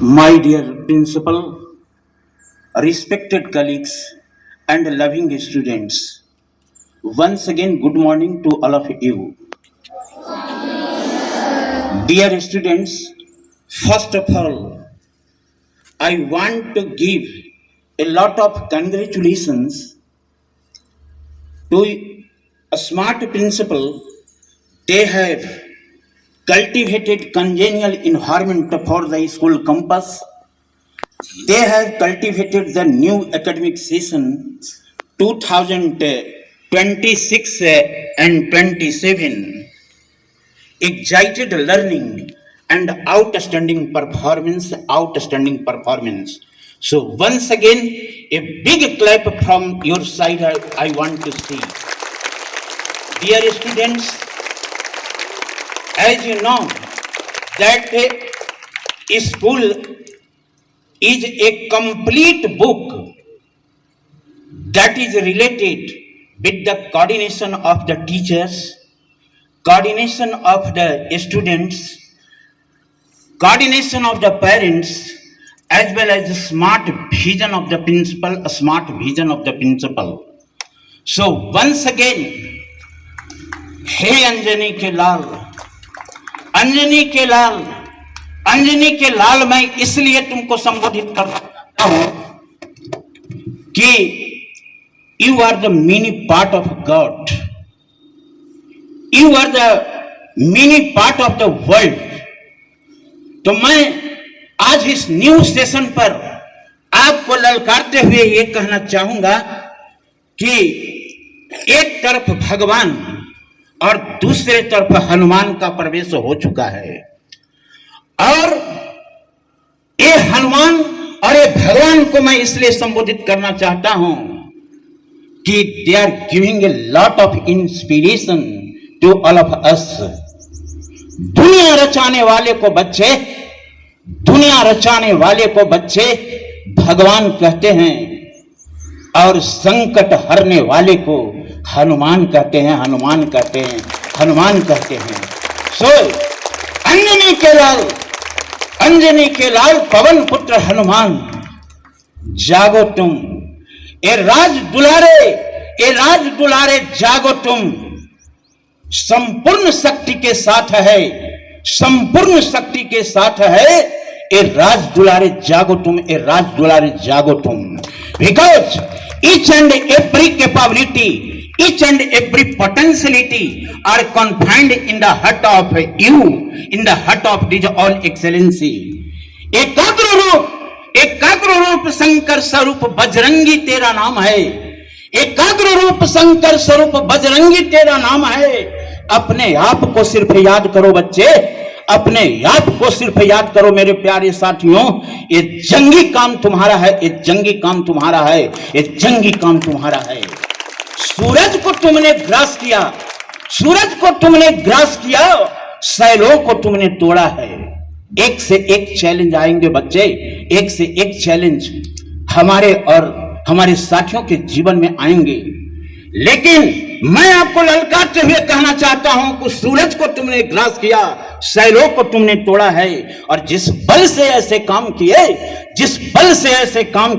My dear principal, respected colleagues, and loving students, once again, good morning to all of you. Dear students, first of all, I want to give a lot of congratulations to a smart principal. They have cultivated congenial environment for the school campus. They have cultivated the new academic session 2026 and 27, excited learning and outstanding performance. So once again, a big clap from your side I want to see. Dear students, as you know that a school is a complete book that is related with the coordination of the teachers, coordination of the students, coordination of the parents, as well as the smart vision of the principal, So once again, hey Anjani के लाल मैं इसलिए तुमको संबोधित करता हूं कि you are the mini part of God. You are the mini part of the world. तो मैं आज इस न्यू सेशन पर आपको ललकारते हुए ये कहना चाहूंगा कि एक तरफ भगवान और दूसरे तरफ हनुमान का प्रवेश हो चुका है, और ये हनुमान और ये भगवान को मैं इसलिए संबोधित करना चाहता हूं कि they are giving a lot of inspiration to all of us. दुनिया रचाने वाले को बच्चे भगवान कहते हैं, और संकट हरने वाले को हनुमान कहते हैं. सो अंजनी के लाल पवन पुत्र हनुमान, जागो तुम, ए राज दुलारे जागो तुम. संपूर्ण शक्ति के साथ है, ए राज दुलारे जागो तुम. Because each and every capability, each and every potentiality are confined in the heart of you, in the heart of this all excellency. एकाग्र रूप शंकर स्वरूप बजरंगी तेरा नाम है. एकाग्र रूप शंकर स्वरूप बजरंगी तेरा नाम है. अपने आप को सिर्फ याद करो बच्चे, अपने आप को सिर्फ याद करो मेरे प्यारे साथियों. ये जंगी काम तुम्हारा है. सूरज को तुमने ग्रास किया, शैलों को तुमने तोड़ा है. एक से एक चैलेंज आएंगे बच्चे, एक से एक चैलेंज हमारे और हमारे साथियों के जीवन में आएंगे, लेकिन मैं आपको ललकारते हुए कहना चाहता हूं कि सूरज को तुमने ग्रास किया, शैलों को तुमने तोड़ा है, और जिस बल से ऐसे काम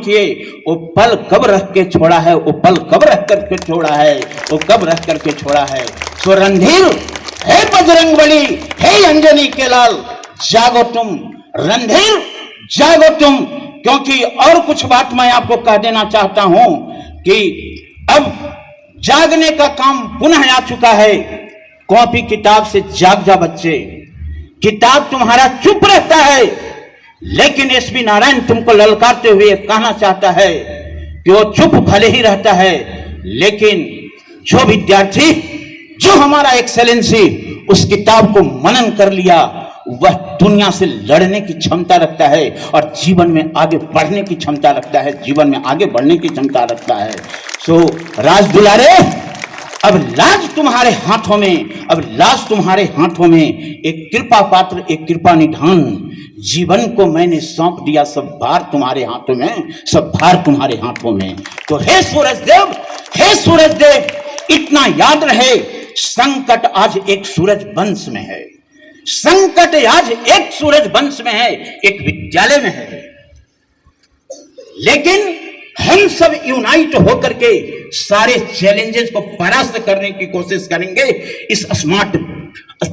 किए वो पल कब रख के छोड़ा है. सो रणधीर हे बजरंगबली, हे अंजनी के लाल, जागो तुम. रणधीर जागो तुम. क्योंकि और कुछ बात मैं आपको कह देना चाहता हूं कि अब जागने का काम पुनः आ चुका है. कॉपी किताब से जाग जा बच्चे. किताब तुम्हारा चुप रहता है, लेकिन एसपी नारायण तुमको ललकारते हुए कहना चाहता है कि वो चुप भले ही रहता है, लेकिन जो विद्यार्थी, जो हमारा एक्सेलेंसी उस किताब को मनन कर लिया, वह दुनिया से लड़ने की क्षमता रखता है और जीवन में आगे बढ़ने की क्षमता रखता है. सो राज दुलारे, अब लाज तुम्हारे हाथों में, एक कृपा पात्र, एक कृपा निधान. जीवन को मैंने सौंप दिया, सब भार तुम्हारे हाथों में. तो हे सूरज देव, इतना याद रहे, संकट आज एक सूरज वंश में है. संकट आज एक सूरज वंश में है, एक विद्यालय में है, लेकिन हम सब यूनाइट होकर के सारे चैलेंजेस को परास्त करने की कोशिश करेंगे इस स्मार्ट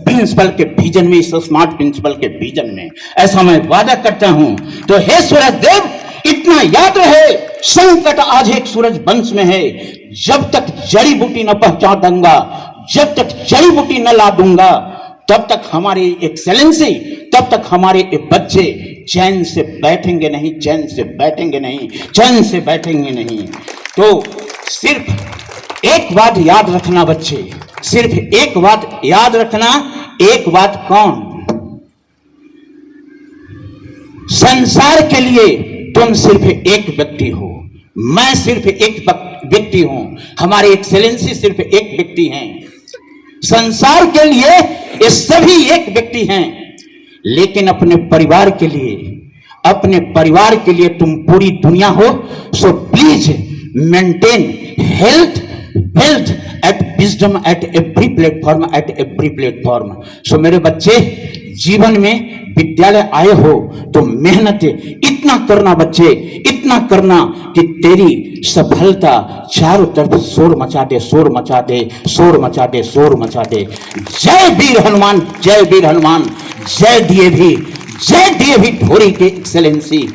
प्रिंसिपल के विजन में, इस स्मार्ट प्रिंसिपल के विजन में। ऐसा मैं वादा करता हूं। तो हे सूरज देव, इतना याद रहे, संकट आज एक सूरज वंश में है। जब तक जड़ी बूटी न पहुंचा दूंगा, जब तक जड़ी बूटी न ला दूंगा, तब तक हमारी एक्सेलेंसी, तब तक हमारे बच्चे चैन से बैठेंगे नहीं, चैन से बैठेंगे नहीं, चैन से बैठेंगे नहीं। तो सिर्फ एक बात याद रखना बच्चे, सिर्फ एक बात याद रखना। एक बात कौन? संसार के लिए तुम सिर्फ एक व्यक्ति हो, मैं सिर्फ एक व्यक्ति हूं, हमारे एक्सेलेंसी सिर्फ एक व्यक्ति हैं। संसार के लिए ये सभी एक व्यक्ति हैं, लेकिन अपने परिवार के लिए, अपने परिवार के लिए तुम पूरी दुनिया हो। So please maintain health, wealth at wisdom at every platform, at every platform. सो मेरे बच्चे, जीवन में विद्यालय आए हो तो मेहनत इतना करना बच्चे, इतना करना कि तेरी सफलता चारों तरफ शोर मचा दे, शोर मचा दे, शोर मचा दे, शोर मचा दे। जय वीर हनुमान, जय वीर हनुमान, जय डीएवी, जय डीएवी ढोरी के एक्सेलेंसी।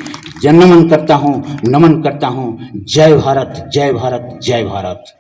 नमन करता हूं, नमन करता हूं। जय भारत, जय भारत, जय भारत।